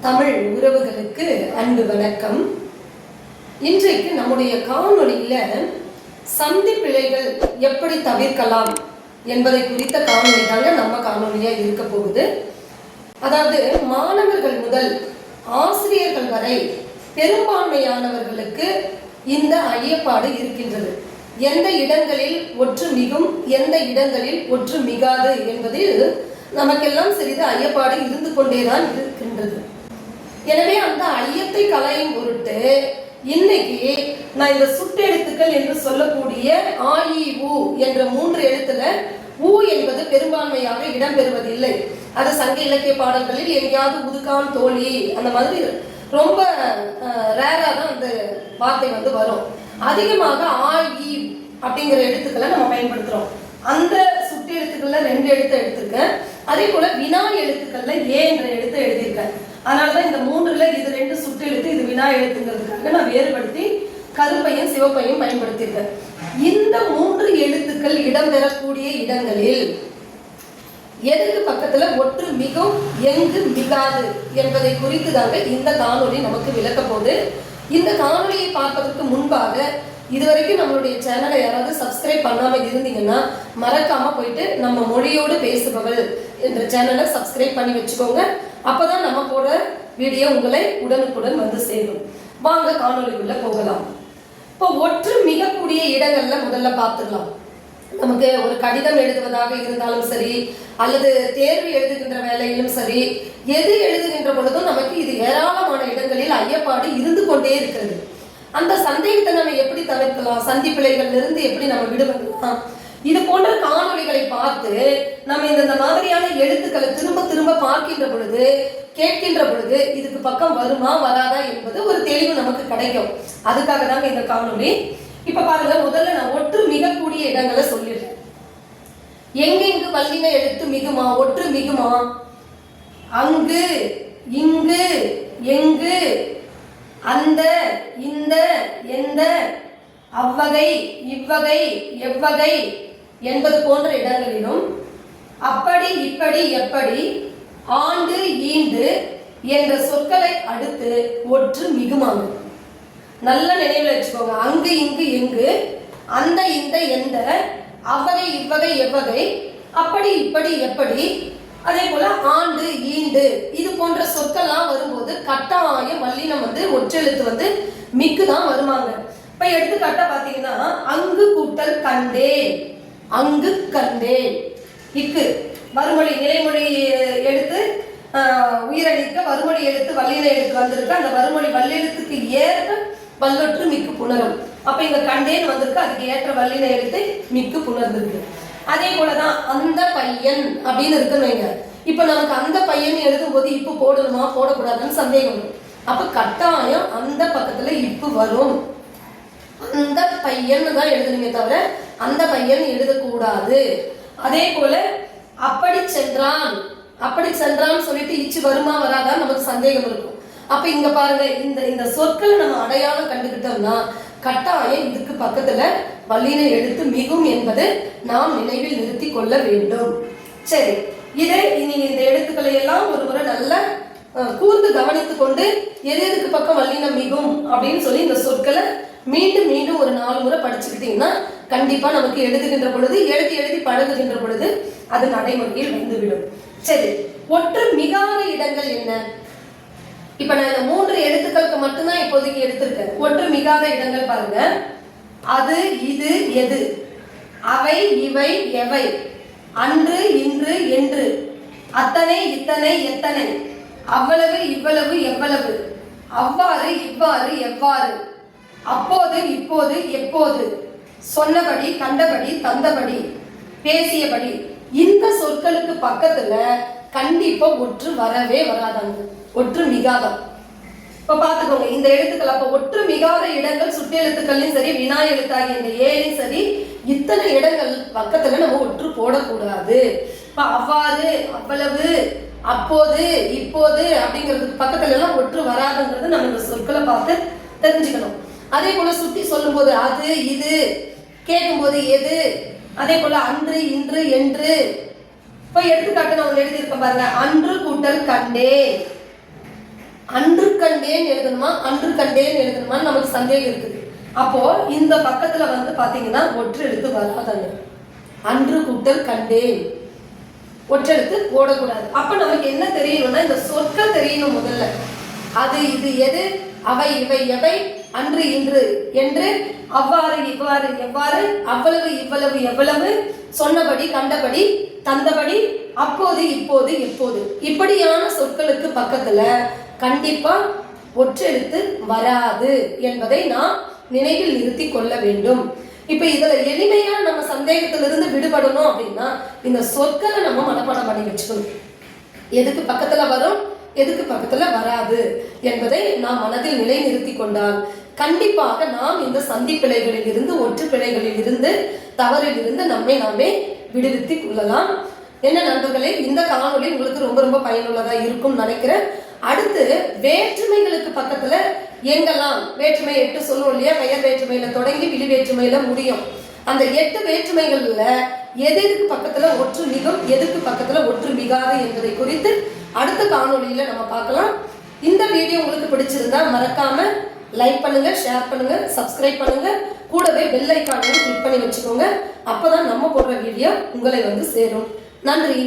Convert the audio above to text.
தமிழ் உறவுகளுக்கு அன்பு வணக்கம். இன்றைக்கு நம்முடைய காணொளியில சந்தி பிழைகள் எப்படி தவிர்க்கலாம் என்பதை குறித்த காணொளி தாங்க நம்ம காணொளியா இருக்க போகுது. அதாவது மாணவர்கள் முதல் ஆசிரியர்கள் வரை பெரும்பான்மையானவர்களுக்கு இந்த ஐயப்பாடு இருக்கின்றது. எந்த இடங்களில் ஒற்று மிகும், எந்த இடங்களில் ஒற்று மிகாது என்பதில் நமக்கெல்லாம் சிறிது ஐயப்பாடு இருந்து கொண்டேதான் இருக்கின்றது. எனவே அந்த ஐயத்தை களையும் பொருட்டு இன்னைக்கு நான் இந்த சுட்டெழுத்துக்கள் என்று சொல்லக்கூடிய ஆ இ உ என்ற 3 எழுத்துல ஊ என்பது பெரும்பான்மையாக இடம்பெறுவதில்லை. அது சங்க இலக்கிய பாடல்களில் எங்கேயாவது உதுக்கான் தோழி அந்த மாதிரி ரொம்ப ரேரா தான் அந்த வார்த்தை வரும். அதிகமாக ஆ இ அப்படிங்கிற எழுத்துக்களை நம்ம பயன்படுத்துறோம். அந்த சுட்டு எழுத்துக்கள்ல 2 எழுத்து எடுத்திருக்கேன். அதே போல வினா எழுத்துக்கள்ல ஏ என்ற எழுத்து எழுதியிருக்கேன். அதனாலதான் இந்த 3ல இது 2 சுட்டு எழுத்து, இது வினா எழுத்துங்கிறதுக்காக நான் வேறுபடுத்தி கருப்பையும் சிவப்பையும் பயன்படுத்தியிருக்கேன். இந்த 3 எழுத்துக்கள் இடம்பெறக்கூடிய இடங்களில் எதுக்கு பக்கத்துல ஒற்று மிகும், எங்கு மிகாது என்பதை குறித்து தாங்க இந்த காணொளி நமக்கு விளக்க போகுது. இந்த காணொளியை பார்ப்பதற்கு முன்பாக இதுவரைக்கும் நம்மளுடைய சேனலை யாராவது சப்ஸ்கிரைப் பண்ணாம இருந்தீங்கன்னா மறக்காம போயிட்டு நம்ம மொழியோடு பேசுபவள் என்ற சேனலை சப்ஸ்கிரைப் பண்ணி வச்சுக்கோங்க. அப்பதான் நம்ம போற வீடியோ உங்களை உடனுக்குடன் வந்து சேரும். வாங்க காணொளிக்குள்ள போகலாம். இப்போ ஒற்று மிகக்கூடிய இடங்கள்ல முதல்ல பார்த்துக்கலாம். நமக்கு ஒரு கடிதம் எழுதுவதாக இருந்தாலும் சரி, அல்லது தேர்வு எழுதுகின்ற வேலையிலும் சரி, எது எழுதுகின்ற பொழுதும் நமக்கு இது ஏராளமான இடங்களில் ஐயப்பாடு இருந்து கொண்டே இருக்கிறது. அந்த சந்தேகத்தை நம்ம எப்படி தவிர்க்கலாம், சந்தி பிழைகள் இருந்து எப்படி நம்ம விடுபடலாம், இது போன்ற காணொளிகளை பார்த்து நம்ம இந்த மாதிரியான எழுத்துக்களை திரும்ப திரும்ப பார்க்கின்ற பொழுது, கேட்கின்ற பொழுது இதுக்கு பக்கம் வருமா வராதா என்பது ஒரு தெளிவு நமக்கு கிடைக்கும். அதுக்காக தாங்க இந்த காணொளி. இப்ப பாருங்க, முதல்ல நான் ஒற்று மிகக்கூடிய இடங்களை சொல்லிடுறேன். எங்கெங்கு வல்லின எழுத்து மிகுமா, ஒற்று மிகுமா? அங்கு, இங்கு, எங்கு, அந்த, இந்த, எந்த, அவ்வகை, இவ்வகை, எவ்வகை என்பது போன்ற இடங்களிலும், அப்படி, இப்படி, எப்படி, ஆண்டு, ஈண்டு என்ற சொற்களை அடுத்து ஒற்று மிகுமாங்க. நல்ல நினைவில் வச்சுக்கோங்க. அங்கு, இங்கு, எங்கு, அந்த, இந்த, எந்த, அவ்வகை, இவ்வகை, எவ்வகை, அப்படி, இப்படி, எப்படி, அதே போல ஆண்டு, ஈண்டு இது போன்ற சொற்கள்லாம் வரும்போது கட்டாயம் வல்லினம் ஒற்றெழுத்து மிக்கு தான் வருவாங்க. இப்ப எடுத்துக்காட்டா பாத்தீங்கன்னா, அங்கு கூட்டல் கண்டேன், அங்கு கண்டேன், இக்கு வறுமொழி நிலைமொழி எழுத்து உயிரெழுக்க வறுமொழி எழுத்து வல்லின எழுத்து வந்திருக்கு. அந்த வறுமொழி வல்லெழுத்துக்கு ஏற்ப வல்லொற்று மிக்கு புணரும். அப்ப இங்க கண்டேன் வந்திருக்கு, அதுக்கு ஏற்ற வல்லின எழுத்து மிக்கு புணர்ந்திருக்கு. அதே போலதான் அந்த பையன் அப்படின்னு இருக்குன்னு வைங்க. இப்ப நமக்கு அந்த பையன் எழுதும் போது இப்பு போடணுமா போடக்கூடாதுன்னு சந்தேகம் வரும். அப்ப கட்டாயம் அந்த பக்கத்துல இப்பு வரும். அந்த பையன் தான் எழுதணுமே தவிர அந்த பையன் எழுதக்கூடாது. அதே போல அப்படி சென்றான், அப்படி சென்றான்னு சொல்லிட்டு இச்சு வருமா வராதான் நமக்கு சந்தேகம் இருக்கும். அப்ப இங்க பாருங்க, இந்த சொற்களை நம்ம அடையாளம் கண்டுகிட்டோம்னா கட்டாயம் இதுக்கு பக்கத்துல வல்லின எழுத்து மிகும் என்பது நாம் நினைவில் நிறுத்தி கொள்ள வேண்டும். சரி, இதை நீங்க இந்த எழுத்துக்களை எல்லாம் ஒரு முறை நல்லா கூர்ந்து கவனித்து கொண்டு எதுக்கு பக்கம் வல்லினம் மிகும் அப்படின்னு சொல்லி இந்த சொற்களை மீண்டும் மீண்டும் ஒரு 4 முறை படிச்சுக்கிட்டீங்கன்னா கண்டிப்பா நமக்கு எழுதுகின்ற பொழுது எழுதி பழகுகின்ற பொழுது அது நடைமுறையில் வந்துவிடும். சரி, ஒற்று மிகாத இடங்கள் என்ன? இப்ப நான் இந்த 3 எழுத்துக்களுக்கு மட்டும்தான் இப்போதைக்கு எடுத்திருக்கேன். ஒற்று மிகாத இடங்கள் பாருங்க. அது, இது, எது, அவை, இவை, எவை, அன்று, இன்று, என்று, அத்தனை, இத்தனை, எத்தனை, அவ்வளவு, இவ்வளவு, எவ்வளவு, அவ்வாறு, இவ்வாறு, எவ்வாறு, அப்போது, இப்போது, எப்போது, சொன்னபடி, கண்டபடி, தந்தபடி, பேசியபடி, இந்த சொற்களுக்கு பக்கத்துல கண்டிப்பா ஒற்று வரவே வராதாங்க. ஒற்று மிகாதான். இப்ப பாத்துக்கோங்க, இந்த எழுத்துக்கள் அப்ப ஒற்று மிகாத இடங்கள் சுட்டு எழுத்துக்கள்லையும் சரி, வினா எழுத்தாகிய இந்த ஏலையும் சரி, இத்தனை இடங்கள் பக்கத்துல நம்ம ஒற்று போடக்கூடாது. இப்ப அவ்வாறு, அவ்வளவு, அப்போது, இப்போது அப்படிங்கிறதுக்கு பக்கத்துல எல்லாம் ஒற்று வராதுங்கிறது நம்ம இந்த சொற்களை பார்த்து தெரிஞ்சுக்கணும். அதே போல சுட்டி சொல்லும் போது அது, இது, கேட்கும் போது எது, அதே போல அன்று, இன்று, என்று. இப்ப எடுத்துக்காட்டு நான் எழுதியிருக்கேன் பாருங்க. அன்று கூட்டல் கண்டே, அன்று கண்டேன் எழுதணுமா அன்று கண்டேன் எழுதணுமான்னு நமக்கு சந்தேகம் இருக்குது. அப்போ இந்த பக்கத்துல வந்து பாத்தீங்கன்னா ஒற்று எழுத்து வராதாங்க. அன்று கூட்டல் கண்டேன் ஒற்றெழுத்து போடக்கூடாது. அப்ப நமக்கு என்ன தெரியணும்னா இந்த சொற்கள் தெரியணும் முதல்ல. அது இது எது, அவை இவை எவை, அன்று இன்று என்று, அவ்வாறு இவ்வாறு எவ்வாறு, அவ்வளவு இவ்வளவு எவ்வளவு, சொன்னபடி கண்டபடி தந்தபடி, அப்போது இப்போது எப்போது, இப்படியான சொற்களுக்கு பக்கத்துல கண்டிப்பா ஒற்றெழுத்து வராது என்பதை நாம் நினைவில் நிறுத்தி கொள்ள வேண்டும். இப்ப இதுல எளிமையா நம்ம சந்தேகத்திலிருந்து விடுபடணும் அப்படின்னா இந்த சொற்களை நம்ம மனப்பாடம் பண்ணி வச்சுக்கணும். எதுக்கு பக்கத்துல வரும், எதுக்கு பக்கத்துல வராது என்பதை நாம் மனதில் நிலைநிறுத்தி கொண்டால் கண்டிப்பாக நாம் இந்த சந்தி பிழைகளில் இருந்து, ஒற்று பிழைகளில் இருந்து, தவறில் இருந்து நம்மை நாமே விடுவித்து கொள்ளலாம். என்ன நண்பர்களே, இந்த காணொளி உங்களுக்கு ரொம்ப ரொம்ப பயனுள்ளதா இருக்கும் நினைக்கிறேன். அடுத்து வேற்றுமைகளுக்கு பக்கத்துல எங்கெல்லாம் வேற்றுமை 8 சொல்லுவோம் இல்லையா, பெயர் வேற்றுமையில தொடங்கி விழி வேற்றுமையில முடியும். அந்த 8 வேற்றுமைகள்ல எதுக்கு பக்கத்துல ஒற்று மிகும், எதுக்கு பக்கத்துல ஒற்று மிகாது என்பதை குறித்து அடுத்த காணொளியில நம்ம பார்க்கலாம். இந்த வீடியோ உங்களுக்கு பிடிச்சிருந்தா மறக்காம லைக் பண்ணுங்க, ஷேர் பண்ணுங்க, சப்ஸ்கிரைப் பண்ணுங்க, கூடவே பெல் ஐக்கானையும் கிளிக் பண்ணி வச்சுக்கோங்க. அப்பதான் நம்ம போடுற வீடியோ உங்களை வந்து சேரும். நன்றி.